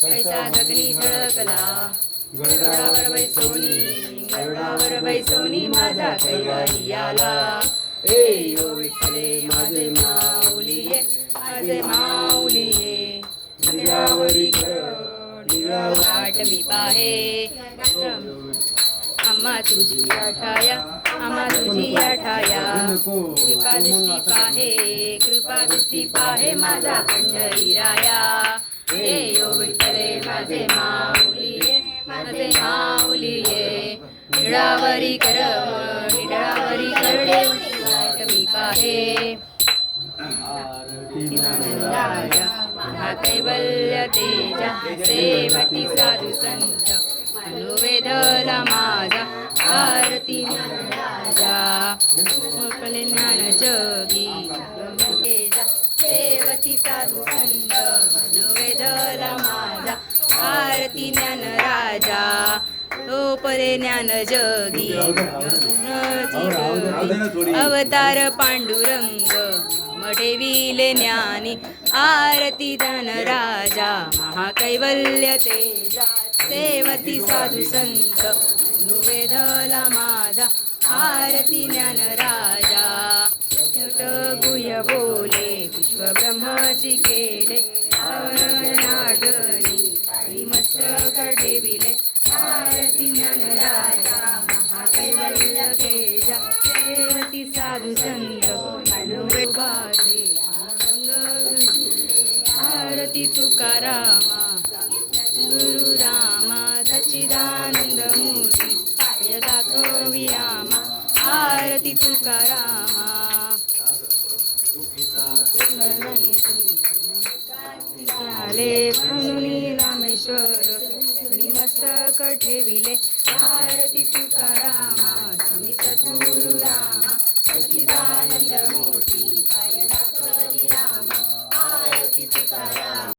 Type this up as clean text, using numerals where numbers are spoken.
कैसा गगनी झळकला गरुडावर बैसोनी माझा कैवारी आला ए ओ विठ्ठले माझे माऊलिये माझे माऊलिये निरावरी वाट मी पाहे आम्हा तुझी आठाया आम्हा तुझी आठाया कृपा दृष्टी पाहे माझा पंढरीराया हे ओ विठ्ठले माझे माऊलिये निडावरी करडे वाट मी पाहे राजा महाकैवल्य तेजा सेवती साधू संत अनुवेदला माझा आरती राजा मोकळे ज्ञान जगी तेजा सेवती साधू संत अनुवेदला माझा आरती ज्ञान राजा परे ज्ञान जगी अवतार पांडुरंग ठेविले ज्ञानी आरती धन राजा महाकैवल्य तेजा सेवती साधू संत नुवेदला माझा आरती ज्ञान राजा गुह्य बोले विश्व ब्रह्माची केले नाटणी मस्तक ठेविले आरती ज्ञान राजा महाकैवल्य तेजा सेवती साधू संत आरती तुकारामा गुरु रामा सच्चिदानंद मूर्ती पाय दाखवी आमा आरती तुकारामा आले म्हणून रामेश्वर मस्तक ठेविले आरती तुकारामा स्वामी सद्गुरु रामा सच्चिदानंद मूर्ती